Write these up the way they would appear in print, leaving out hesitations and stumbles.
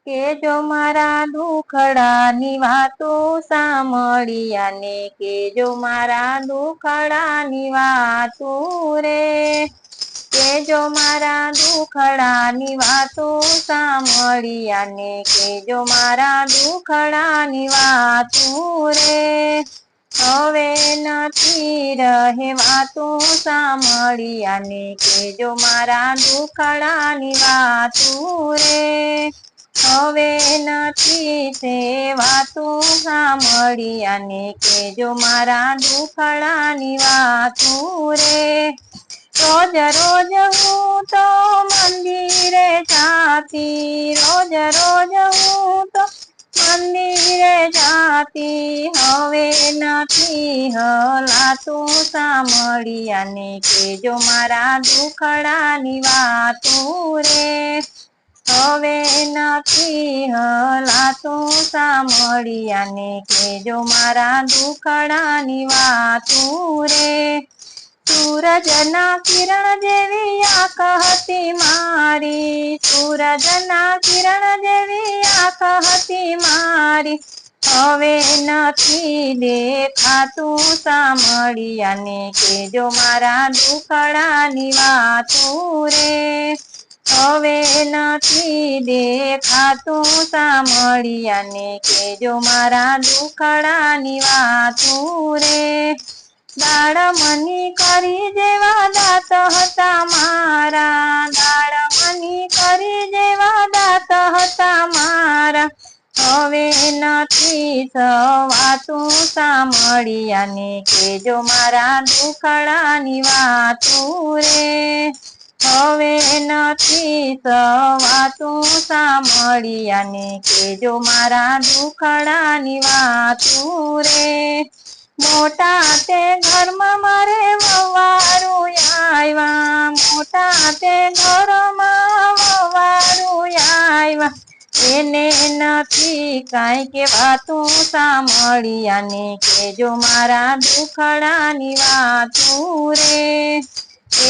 કેજો મારા દુખડાની વાતો સાંભળ્યાને, કેજો મારા દુખડાની વાતો રે, કેજો મારા દુખડાની વાતો સાંભળ્યાને, કેજો મારા દુખડાની વાતો રે. હવે નથી રહેવાતું સાંભળ્યાને, કેજો મારા દુખડાની વાતો રે. હવે નથી સેવાતું સાંભળ્યાને, કેજો મારા દુખડાની વાતો રે. રોજ રોજ હું તો મંદિરે જાતી, રોજ રોજ હું તો મંદિરે જાતી, હવે નથી હલાતું સાંભળ્યાને, કેજો મારા દુખડાની વાતો રે. હવે નથી હલાતું સાંભળ્યાને, કેજો મારા દુખડાની વાતો રે. સૂરજના કિરણ જેવી આંખ હતી મારી, સૂરજના કિરણ જેવી આંખ હતી મારી, હવે નથી દેખાતું સાંભળ્યાને, કેજો મારા દુખડાની વાતો રે. હવે નથી દેખાતું સાંભળ્યાને, કેજો મારા દુખડાની વાતો રે. દાડમની કરી જેવા દાંત હતા મારા, દાડમની કરી જેવા દાંત હતા મારા, હવે નથી સવાતું સાંભળ્યાને, કેજો મારા દુખડાની વાતો રે. હવે નથી સવાતું સાંભળ્યાને, કેજો મારા દુખડાની વાતો રે. મોટા તે ઘરમાં મારે વવારું આવ્યા, મોટા તે ઘરમાં વવારું આવ્યા, એને નથી કાંઈ કહેવાતું સાંભળ્યાને, કેજો મારા દુખડાની વાતો રે.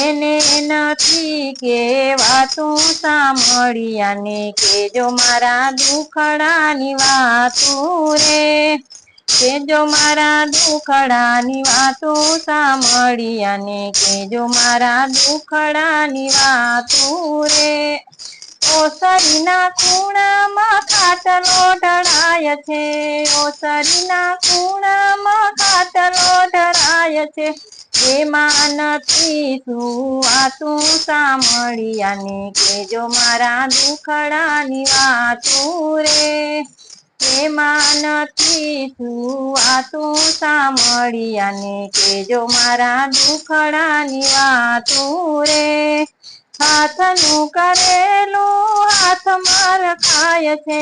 એને નથી કહેવાતું સાંભળ્યાને, કેજો મારા દુખડાની વાતો રે. કેજો મારા દુખડાની વાતો સાંભળ્યાને, કેજો મારા દુખડાની વાતો રે. ઓસરીના ખૂણામાં ખાટલો ઢળાય છે, ઓસરીના ખૂણામાં ખાટલો ઢળાય છે, એમાં નથી સુવાતું સાંભળ્યાને, કેજો મારા દુખડાની વાતો રે. એમાં નથી સુવાતું સાંભળ્યાને, કેજો મારા દુખડાની વાતો રે. હાથનું કરેલું હાથમાં રખાય છે,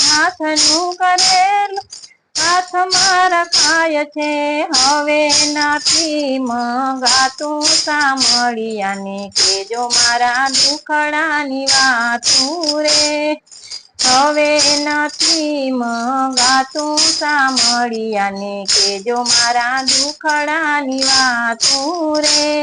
હાથનું કરેલું હાથમાં રખાય છે, હવે નથી મંગાતું સાંભળ્યાને, કેજો મારા દુખડાની વાતો રે. હવે નથી મંગાતું સાંભળ્યાને, કેજો મારા દુખડાની વાતો રે.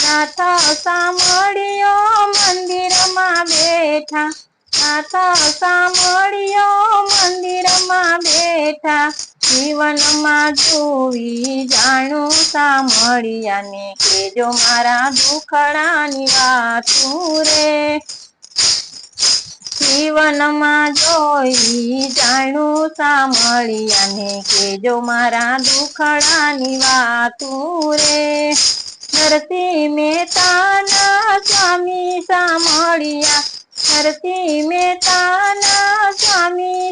નાથ સાંભળ્યો મંદિરમાં બેઠા, નાથ સાંભળ્યો મંદિરમાં બેઠા, જીવનમાં જોવી જાણું સાંભળ્યાને, કેજો મારા દુખડાની વાતો રે. જીવનમાં જોઈ જાણું સાંભળ્યાને, કેજો મારા દુખડાની વાતો રે. નરસિંહ મહેતાના સ્વામી સાંભળ્યા, નરસિંહ મહેતાના સ્વામી